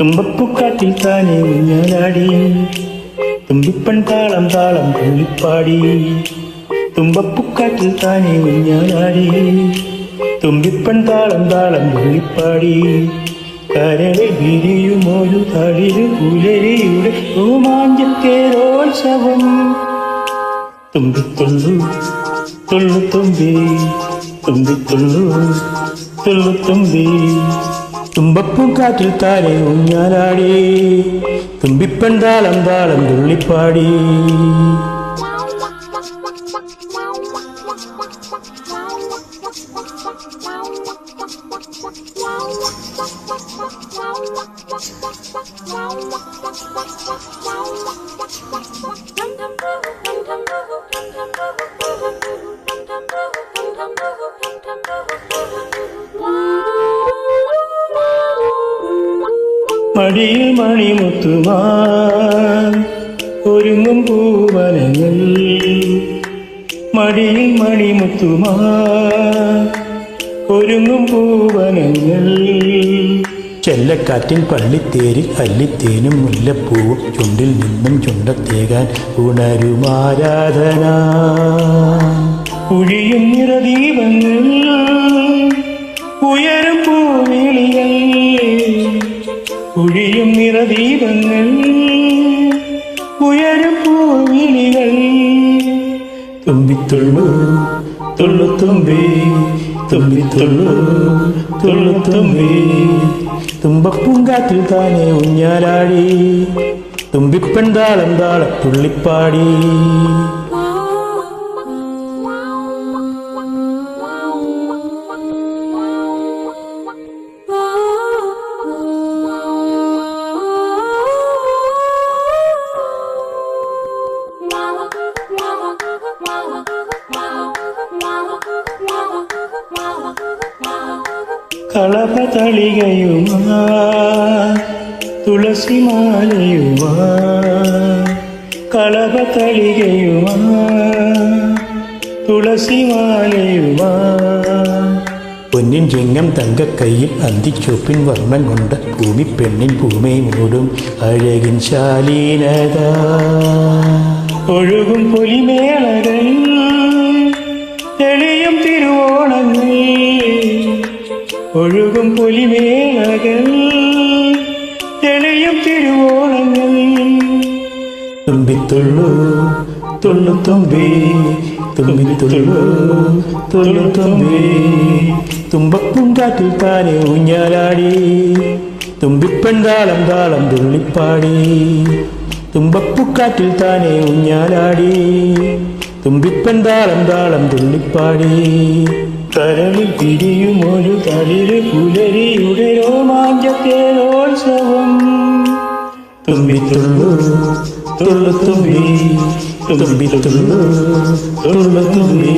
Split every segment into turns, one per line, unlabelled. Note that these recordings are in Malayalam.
തുമ്പപ്പൂക്കാട്ടിൽ താനെ ഊഞ്ഞാലാടി തുമ്പിപ്പൺ താളം താളം തുള്ളിപ്പാടി. തുമ്പപ്പൂക്കാട്ടിൽ താനെ ഊഞ്ഞാലാടി തുമ്പിപ്പൺ താളം താളം തുള്ളിപ്പാടി. കരളിൽ വിരിയുമൊരു തളിരു പുലരിയുടെ രോമാഞ്ചത്തേരോത്സവം. തുമ്പിത്തുള്ളു തുള്ളു തുമ്പി തുമ്പിത്തുള്ളു തുള്ളു തുമ്പി. തുമ്പപ്പൂക്കാറ്റിൽ താനെ ഊഞ്ഞാലാടി തുമ്പിപ്പൺ താളം താളം തുള്ളിപ്പാടി. മടിയിൽ മണിമുത്തുമാൻ ഒരുങ്ങും പൂവനങ്ങൾ. മടിയിൽ മണിമുത്തുമാൻ ഒരുങ്ങും പൂവനങ്ങൾ. ചെല്ലക്കാറ്റിൻ പള്ളിത്തേരിൽ അല്ലിത്തേനും മുല്ലപ്പൂവും ചുണ്ടിൽ നിന്നും ചുണ്ടത്തേകാൻ ഉണരുമാരാധന. ഒഴിയും നിറദീപങ്ങൾ ഉയരും പൂവിളികൾ. ഒഴിയും നിറദീപങ്ങൾ ഉയരും പൂവിളികൾ. തുമ്പിത്തുള്ളു തുള്ളു തുമ്പി തുമ്പിത്തുള്ളു തുള്ളു തുമ്പി. തുമ്പപ്പൂങ്കാറ്റിൽ താനെ ഊഞ്ഞാലാടി തുമ്പിപ്പൺ താളം താളം തുള്ളിപ്പാടി. കളപതളികയുമാ തുളസിമാലയുമാ. കളപതളികയുമാ തുളസിമാലയുമാ. പൊന്നിൻ ചിങ്ങം തങ്കക്കൈയിൽ അന്തിച്ചൊപ്പിൻ വർണ്ണം കൊണ്ട് ഭൂമി പെണ്ണിൻ ഭൂമി മൂടും അഴകിൻ ശാലീനത. ഒഴുകും പൊലിമേളകൾ തെളിയും തിരുവോണങ്ങൾ. ഒഴുകും പൊലിമേളകൾ തെളിയും തിരുവോണങ്ങൾ. തുമ്പിത്തുള്ളു തുള്ളു തുമ്പി തുമ്പിത്തുള്ളു തുള്ളു തുമ്പി. തുമ്പപ്പൂങ്കാറ്റിൽ താനെ ഊഞ്ഞാലാടി തുമ്പിപ്പൺ താളം താളം തുള്ളിപ്പാടി. തുമ്പപ്പൂക്കാറ്റിൽ താനെ ഊഞ്ഞാലാടി തുമ്പിപ്പൺ താളം താളം തുള്ളിപ്പാടി. കരളിൽ പിരിയുമൊരു തളിര് പുലരിയുടെ രോമാഞ്ചത്തേരോത്സവം. തുമ്പിത്തുള്ളു തുള്ളു തുമ്പി തുമ്പിത്തുള്ളു തുള്ളു തുമ്പി.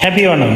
ഹാപ്പി ഓണം.